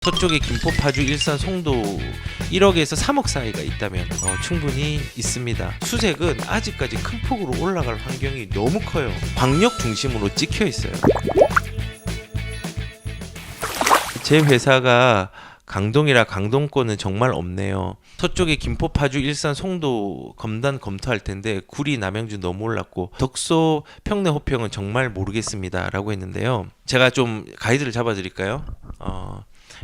서쪽에 김포, 파주, 일산, 송도 1억에서 3억 사이가 있다면 충분히 있습니다. 수색은 아직까지 큰 폭으로 올라갈 환경이 너무 커요. 광역 중심으로 찍혀 있어요. 제 회사가 강동이라 강동권은 정말 없네요. 서쪽에 김포, 파주, 일산, 송도 검단 검토할 텐데 구리, 남양주 너무 올랐고 덕소, 평내, 호평은 정말 모르겠습니다 라고 했는데요. 제가 좀 가이드를 잡아드릴까요?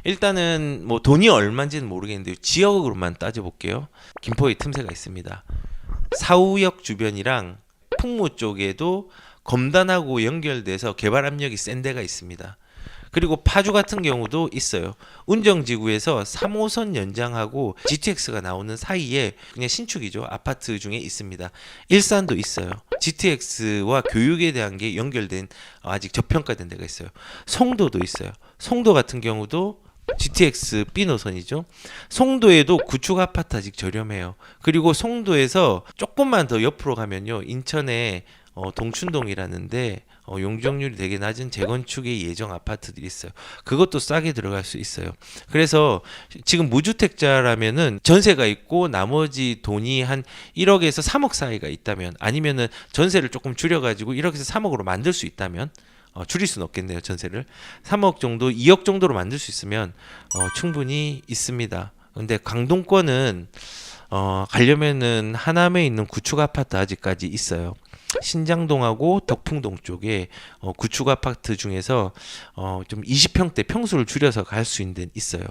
일단은 뭐 돈이 얼마인지는 모르겠는데 지역으로만 따져볼게요. 김포에 틈새가 있습니다. 사우역 주변이랑 풍무 쪽에도 검단하고 연결돼서 개발 압력이 센 데가 있습니다. 그리고 파주 같은 경우도 있어요. 운정지구에서 3호선 연장하고 GTX가 나오는 사이에 그냥 신축이죠. 아파트 중에 있습니다. 일산도 있어요. GTX와 교육에 대한 게 연결된 아직 저평가된 데가 있어요. 송도도 있어요. 송도 같은 경우도 GTX B 노선이죠. 송도에도 구축 아파트 아직 저렴해요. 그리고 송도에서 조금만 더 옆으로 가면요, 인천에 동춘동이라는데 용적률이 되게 낮은 재건축의 예정 아파트들이 있어요. 그것도 싸게 들어갈 수 있어요. 그래서 지금 무주택자라면은 전세가 있고 나머지 돈이 한 1억에서 3억 사이가 있다면, 아니면은 전세를 조금 줄여가지고 1억에서 3억으로 만들 수 있다면, 줄일 수는 없겠네요. 전세를 3억 정도, 2억 정도로 만들 수 있으면 충분히 있습니다. 근데 강동권은 가려면은 하남에 있는 구축 아파트 아직까지 있어요. 신장동하고 덕풍동 쪽에 구축 아파트 중에서 좀 20평대 평수를 줄여서 갈 수 있는 데는 있어요.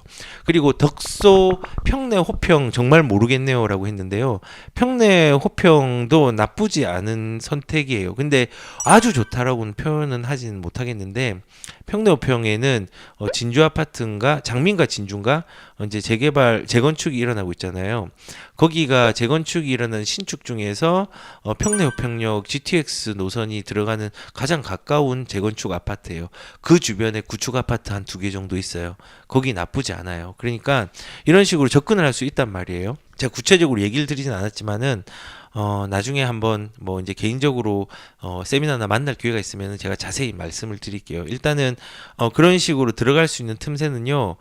그리고 덕소, 평내, 호평 정말 모르겠네요라고 했는데요. 평내, 호평도 나쁘지 않은 선택이에요. 근데 아주 좋다라고는 표현은 하지는 못하겠는데, 평내, 호평에는 진주 아파트인가 장민가 진주인가 이제 재개발 재건축이 일어나고 있잖아요. 거기가 재건축이 일어나는 신축 중에서 평내, 호평역 GTX 노선이 들어가는 가장 가까운 재건축 아파트예요. 그 주변에 구축 아파트 한 2개 정도 있어요. 거기 나쁘지 않아요. 그러니까 이런 식으로 접근을 할 수 있단 말이에요. 제가 구체적으로 얘기를 드리진 않았지만은 나중에 한번 뭐 이제 개인적으로 세미나나 만날 기회가 있으면 제가 자세히 말씀을 드릴게요. 일단은 그런 식으로 들어갈 수 있는 틈새는요,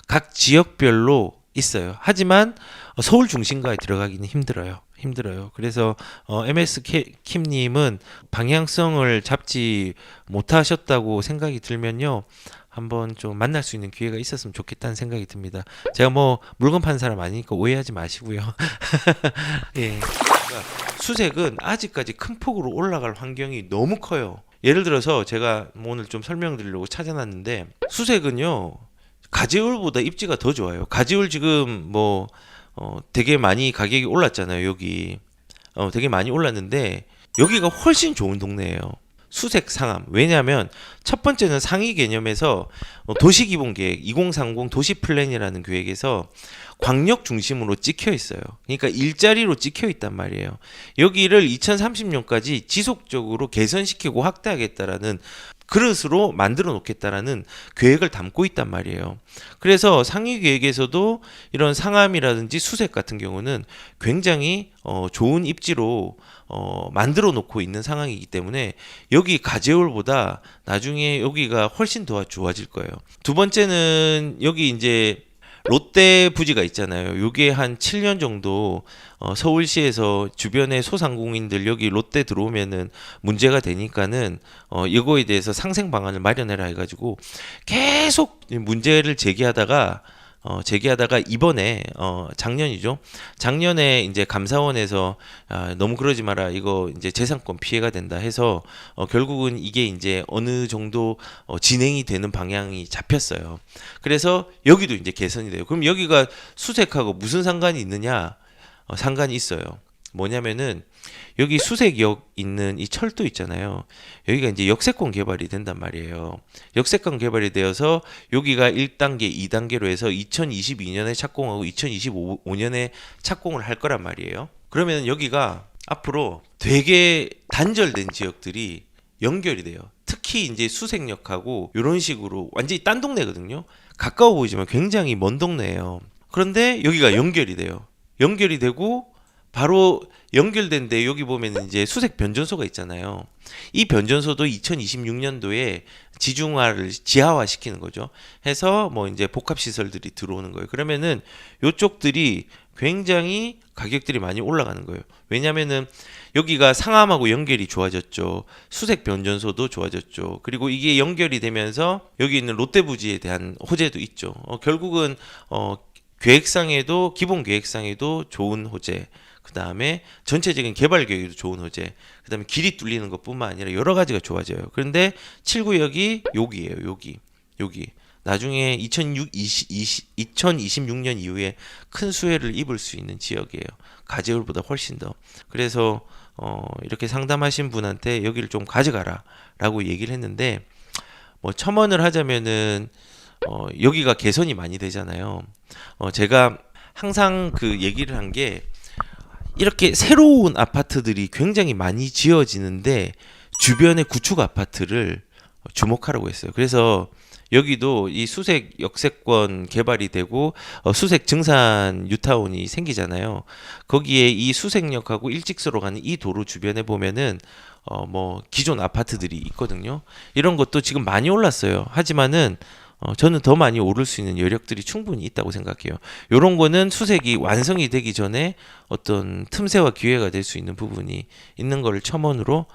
각 지역별로 있어요. 하지만 서울 중심가에 들어가기는 힘들어요. 그래서 MS 킴님은 방향성을 잡지 못하셨다고 생각이 들면요, 한번 좀 만날 수 있는 기회가 있었으면 좋겠다는 생각이 듭니다. 제가 뭐 물건 파는 사람 아니니까 오해하지 마시고요. 예. 그러니까 수색은 아직까지 큰 폭으로 올라갈 환경이 너무 커요. 예를 들어서 제가 오늘 좀 설명드리려고 찾아놨는데, 수색은요, 가지울보다 입지가 더 좋아요. 가지울 지금 뭐 되게 많이 가격이 올랐잖아요. 여기 되게 많이 올랐는데 여기가 훨씬 좋은 동네예요. 수색 상암. 왜냐하면 첫 번째는 상위 개념에서 도시기본계획 2030 도시플랜이라는 계획에서 광역 중심으로 찍혀 있어요. 그러니까 일자리로 찍혀 있단 말이에요. 여기를 2030년까지 지속적으로 개선시키고 확대하겠다라는 그릇으로 만들어 놓겠다라는 계획을 담고 있단 말이에요. 그래서 상위 계획에서도 이런 상암이라든지 수색 같은 경우는 굉장히 좋은 입지로 만들어 놓고 있는 상황이기 때문에 여기 가제올보다 나중에 여기가 훨씬 더 좋아질 거예요. 두 번째는 여기 이제 롯데 부지가 있잖아요. 요게 한 7년 정도 서울시에서 주변의 소상공인들 여기 롯데 들어오면은 문제가 되니까는 이거에 대해서 상생 방안을 마련해라 해가지고 계속 문제를 제기하다가 이번에 작년이죠. 작년에 이제 감사원에서 너무 그러지 마라, 이거 이제 재산권 피해가 된다 해서 결국은 이게 이제 어느 정도 진행이 되는 방향이 잡혔어요. 그래서 여기도 이제 개선이 돼요. 그럼 여기가 수색하고 무슨 상관이 있느냐? 상관이 있어요. 뭐냐면은 여기 수색역 있는 이 철도 있잖아요. 여기가 이제 역세권 개발이 된단 말이에요. 역세권 개발이 되어서 여기가 1단계, 2단계로 해서 2022년에 착공하고 2025년에 착공을 할 거란 말이에요. 그러면 여기가 앞으로 되게 단절된 지역들이 연결이 돼요. 특히 이제 수색역하고 이런 식으로 완전히 딴 동네거든요. 가까워 보이지만 굉장히 먼 동네예요. 그런데 여기가 연결이 돼요. 연결이 되고 바로 연결된데 여기 보면 이제 수색 변전소가 있잖아요. 이 변전소도 2026년도에 지중화를 지하화 시키는 거죠. 해서 뭐 이제 복합 시설들이 들어오는 거예요. 그러면은 요쪽들이 굉장히 가격들이 많이 올라가는 거예요. 왜냐면은 여기가 상암하고 연결이 좋아졌죠. 수색 변전소도 좋아졌죠. 그리고 이게 연결이 되면서 여기 있는 롯데부지에 대한 호재도 있죠. 결국은 계획상에도 기본 계획상에도 좋은 호재. 그 다음에 전체적인 개발 계획에도 좋은 호재. 그 다음에 길이 뚫리는 것뿐만 아니라 여러 가지가 좋아져요. 그런데 7구역이 여기예요. 여기. 나중에 2026년 이후에 큰 수혜를 입을 수 있는 지역이에요. 가재울보다 훨씬 더. 그래서 이렇게 상담하신 분한테 여기를 좀 가져가라라고 얘기를 했는데 뭐 첨언을 하자면은 여기가 개선이 많이 되잖아요. 제가 항상 그 얘기를 한 게 이렇게 새로운 아파트들이 굉장히 많이 지어지는데 주변의 구축 아파트를 주목하라고 했어요. 그래서 여기도 이 수색 역세권 개발이 되고 수색 증산 뉴타운이 생기잖아요. 거기에 이 수색역하고 일직선으로 가는 이 도로 주변에 보면은 뭐 기존 아파트들이 있거든요. 이런 것도 지금 많이 올랐어요. 하지만은 저는 더 많이 오를 수 있는 여력들이 충분히 있다고 생각해요. 요런 거는 수색이 완성이 되기 전에 어떤 틈새와 기회가 될 수 있는 부분이 있는 거를 첨언으로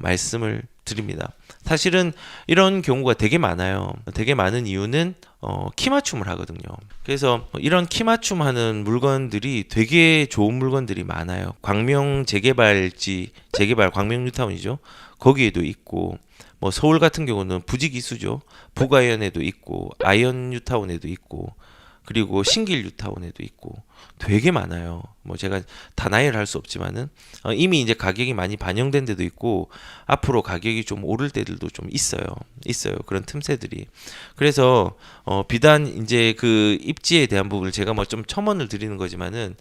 말씀을 드립니다. 사실은 이런 경우가 되게 많아요. 되게 많은 이유는 키 맞춤을 하거든요. 그래서 이런 키 맞춤하는 물건들이 되게 좋은 물건들이 많아요. 광명 재개발 광명 뉴타운이죠. 거기에도 있고 뭐 서울 같은 경우는 부지기수죠. 부가현에도 있고 아이언 뉴타운에도 있고 그리고 신길 뉴타운에도 있고 되게 많아요. 뭐 제가 다 나열할 수 없지만은 이미 이제 가격이 많이 반영된 데도 있고 앞으로 가격이 좀 오를 때들도 좀 있어요. 그런 틈새들이. 그래서 비단 이제 그 입지에 대한 부분을 제가 뭐 좀 첨언을 드리는 거지만은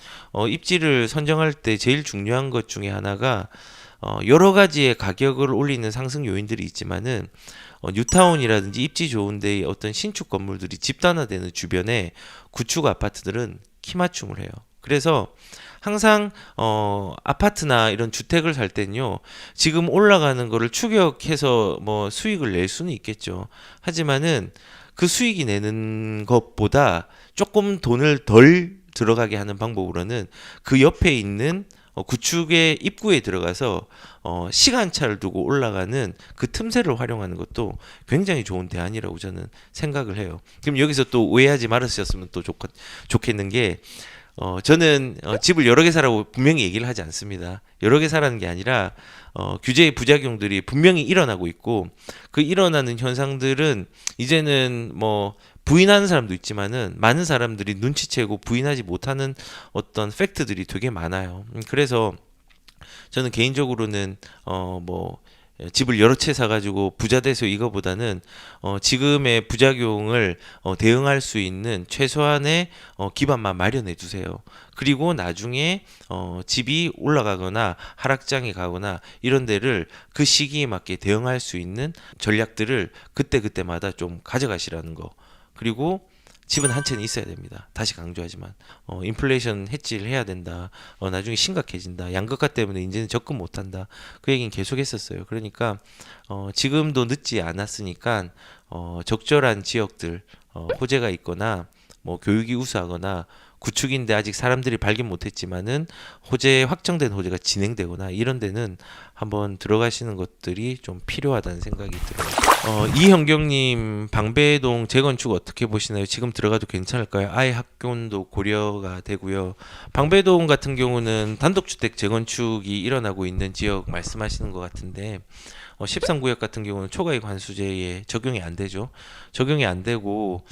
입지를 선정할 때 제일 중요한 것 중에 하나가 여러 가지의 가격을 올리는 상승 요인들이 있지만은 뉴타운이라든지 입지 좋은데 어떤 신축 건물들이 집단화되는 주변에 구축 아파트들은 키 맞춤을 해요. 그래서 항상 아파트나 이런 주택을 살 때는요. 지금 올라가는 거를 추격해서 뭐 수익을 낼 수는 있겠죠. 하지만은 그 수익이 내는 것보다 조금 돈을 덜 들어가게 하는 방법으로는 그 옆에 있는 구축의 입구에 들어가서 시간차를 두고 올라가는 그 틈새를 활용하는 것도 굉장히 좋은 대안이라고 저는 생각을 해요. 그럼 여기서 또 오해하지 말으셨으면 또 좋겠는 게 저는 집을 여러 개 사라고 분명히 얘기를 하지 않습니다. 여러 개 사라는 게 아니라 규제의 부작용들이 분명히 일어나고 있고 그 일어나는 현상들은 이제는 뭐 부인하는 사람도 있지만은 많은 사람들이 눈치채고 부인하지 못하는 어떤 팩트들이 되게 많아요. 그래서 저는 개인적으로는 뭐 집을 여러 채 사가지고 부자 돼서 이거보다는 지금의 부작용을 대응할 수 있는 최소한의 기반만 마련해 두세요. 그리고 나중에 집이 올라가거나 하락장에 가거나 이런 데를 그 시기에 맞게 대응할 수 있는 전략들을 그때그때마다 좀 가져가시라는 거. 그리고 집은 한 채는 있어야 됩니다. 다시 강조하지만 인플레이션 해지를 해야 된다. 나중에 심각해진다. 양극화 때문에 이제는 접근 못한다. 그 얘기는 계속 했었어요. 그러니까 지금도 늦지 않았으니까 적절한 지역들 호재가 있거나 뭐 교육이 우수하거나 구축인데 아직 사람들이 발견 못했지만은 확정된 호재가 진행되거나 이런 데는 한번 들어가시는 것들이 좀 필요하다는 생각이 들어요. 이형경님 방배동 재건축 어떻게 보시나요? 지금 들어가도 괜찮을까요? 아예 학교도 고려가 되고요. 방배동 같은 경우는 단독주택 재건축이 일어나고 있는 지역 말씀하시는 것 같은데 13구역 같은 경우는 초과이익 환수제에 적용이 안 되죠. 적용이 안 되고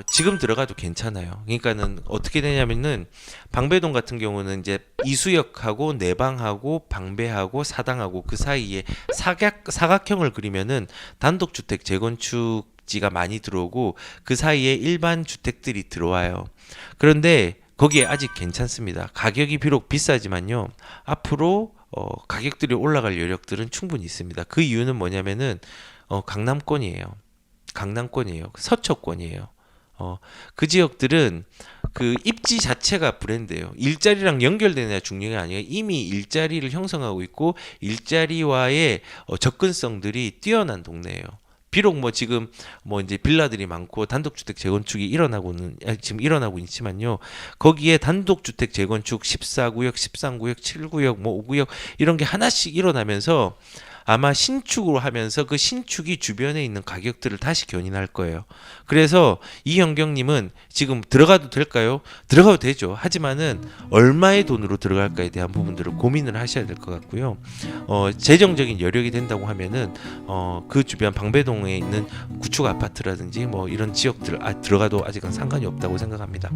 지금 들어가도 괜찮아요. 그러니까는 어떻게 되냐면은 방배동 같은 경우는 이제 이수역하고 내방하고 방배하고 사당하고 그 사이에 사각형을 그리면은 단독주택 재건축지가 많이 들어오고 그 사이에 일반 주택들이 들어와요. 그런데 거기에 아직 괜찮습니다. 가격이 비록 비싸지만요. 앞으로 가격들이 올라갈 여력들은 충분히 있습니다. 그 이유는 뭐냐면은 강남권이에요. 서초권이에요. 그 지역들은 그 입지 자체가 브랜드예요. 일자리랑 연결되느냐 중요한 게 아니에요. 이미 일자리를 형성하고 있고 일자리와의 접근성들이 뛰어난 동네예요. 비록 뭐 지금 뭐 이제 빌라들이 많고 단독주택 재건축이 지금 일어나고 있지만요. 거기에 단독주택 재건축 14구역, 13구역, 7구역, 뭐 5구역 이런 게 하나씩 일어나면서 아마 신축으로 하면서 그 신축이 주변에 있는 가격들을 다시 견인할 거예요. 그래서 이현경님은 지금 들어가도 될까요? 들어가도 되죠. 하지만은 얼마의 돈으로 들어갈까에 대한 부분들을 고민을 하셔야 될 것 같고요. 재정적인 여력이 된다고 하면은 그 주변 방배동에 있는 구축 아파트라든지 뭐 이런 지역들 들어가도 아직은 상관이 없다고 생각합니다.